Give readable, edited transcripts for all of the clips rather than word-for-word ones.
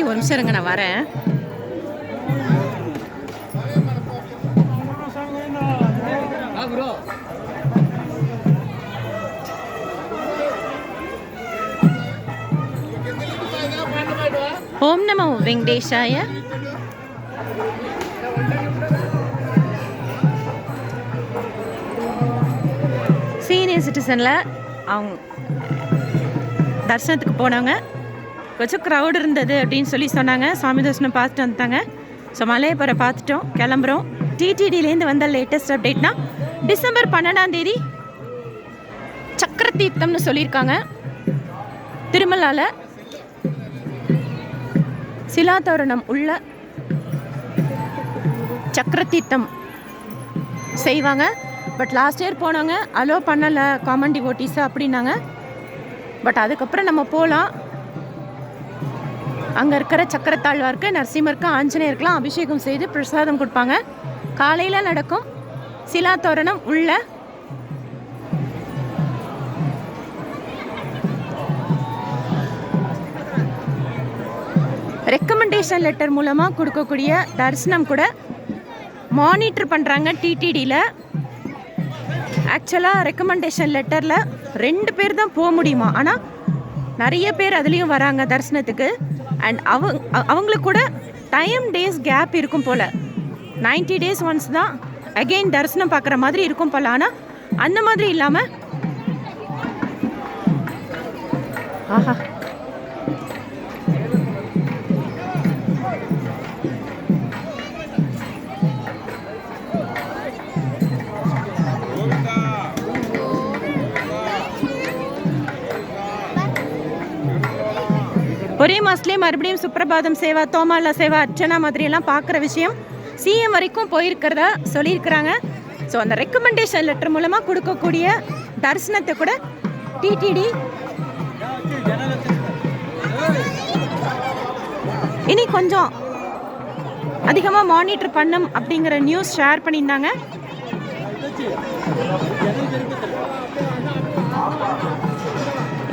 ஒரு நிமிஷம் இருங்க, நான் வரேன். ஓம் நமோ வெங்கடேஷாய. சீனியர் சிட்டிசனில் அவங்க தரிசனத்துக்கு போனவங்க கொஞ்சம் க்ரௌட் இருந்தது அப்படின்னு சொல்லி சொன்னாங்க. சாமி தரிசனம் பார்த்துட்டு வந்துட்டாங்க. ஸோ மலையப்பரை பார்த்துட்டோம், கிளம்புறோம். டிடிடிலேருந்து வந்த லேட்டஸ்ட் அப்டேட்னா டிசம்பர் 12 சக்கர தீர்த்தம்னு சொல்லியிருக்காங்க. திருமலாவில் சிலாதோரணம் உள்ள சக்கர தீர்த்தம் செய்வாங்க. பட் லாஸ்ட் இயர் போனாங்க, அலோ பண்ணலை காமன் டிவோட்டிஸை அப்படின்னாங்க. பட் அதுக்கப்புறம் நம்ம போகலாம். அங்கே இருக்கிற சக்கரத்தாழ்வாருக்கு, நரசிம்மருக்கு, ஆஞ்சநேயருக்கெலாம் அபிஷேகம் செய்து பிரசாதம் கொடுப்பாங்க. காலையில் நடக்கும் சிலாதோரணம் உள்ள ரெக்கமெண்டேஷன் லெட்டர் மூலமாக கொடுக்கக்கூடிய தரிசனம் கூட மானிட்டர் பண்ணுறாங்க டிடிடியில். ஆக்சுவலாக ரெக்கமெண்டேஷன் லெட்டரில் 2 பேர் தான் போக முடியுமா, ஆனால் நிறைய பேர் அதுலேயும் வராங்க தரிசனத்துக்கு. அண்ட் அவங்களுக்கு கூட டைம் டேஸ் கேப் இருக்கும் போல். 90 days ஒன்ஸ் தான் அகெயின் தரிசனம் பார்க்குற மாதிரி இருக்கும் போல். ஆனால் அந்த மாதிரி இல்லாமல் ஆஹா ஒரே மாதத்துலேயே மறுபடியும் சுப்பிரபாதம் சேவா, தோமாலா சேவா, அர்ச்சனா மாதிரியெல்லாம் பார்க்குற விஷயம் சிஎம் வரைக்கும் போயிருக்கிறதா சொல்லியிருக்கிறாங்க. ஸோ அந்த ரெக்கமெண்டேஷன் லெட்டர் மூலமாக கொடுக்கக்கூடிய தரிசனத்தை கூட டிடிடி இனி கொஞ்சம் அதிகமாக மானிட்டர் பண்ணும் அப்படிங்கிற நியூஸ் ஷேர் பண்ணியிருந்தாங்க.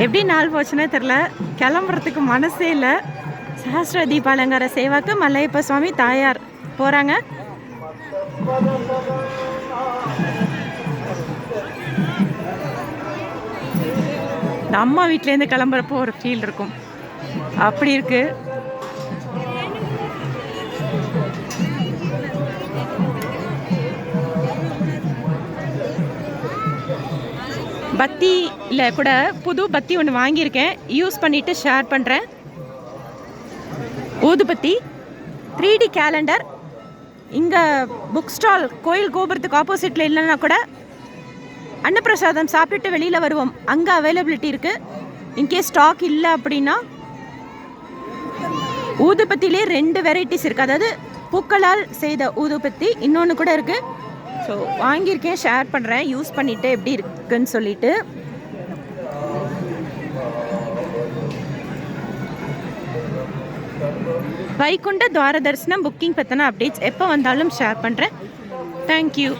எப்படி நாள் போச்சுன்னே தெரில, கிளம்புறதுக்கு மனசே இல்லை. சஹஸ்ர தீபாலங்கார சேவாக்கு மலையப்ப சுவாமி தாயார் போகிறாங்க. அம்மா வீட்டிலேருந்து கிளம்புறப்போ ஒரு ஃபீல் இருக்கும், அப்படி இருக்கு. பத்தியில் கூட புது பத்தி ஒன்று வாங்கியிருக்கேன், யூஸ் பண்ணிவிட்டு ஷேர் பண்ணுறேன். ஊதுபத்தி 3D கேலண்டர். இங்கே புக் ஸ்டால் கோயில் கோபுரத்துக்கு ஆப்போசிட்டில் இல்லைன்னா கூட அன்னப்பிரசாதம் சாப்பிட்டுட்டு வெளியில் வருவோம், அங்கே அவைலபிலிட்டி இருக்குது. இன்கேஸ் ஸ்டாக் இல்லை அப்படின்னா ஊதுபத்திலே 2 வெரைட்டிஸ் இருக்குது. அதாவது பூக்களால் செய்த ஊதுபத்தி இன்னொன்று கூட இருக்குது. ஸோ வாங்கியிருக்கேன், ஷேர் பண்ணுறேன், யூஸ் பண்ணிவிட்டு எப்படி இருக்குன்னு சொல்லிட்டு. வைகுண்ட துவார தரிசனம் புக்கிங் பற்றின அப்டேட்ஸ் எப்போ வந்தாலும் ஷேர் பண்ணுறேன். தேங்க்யூ.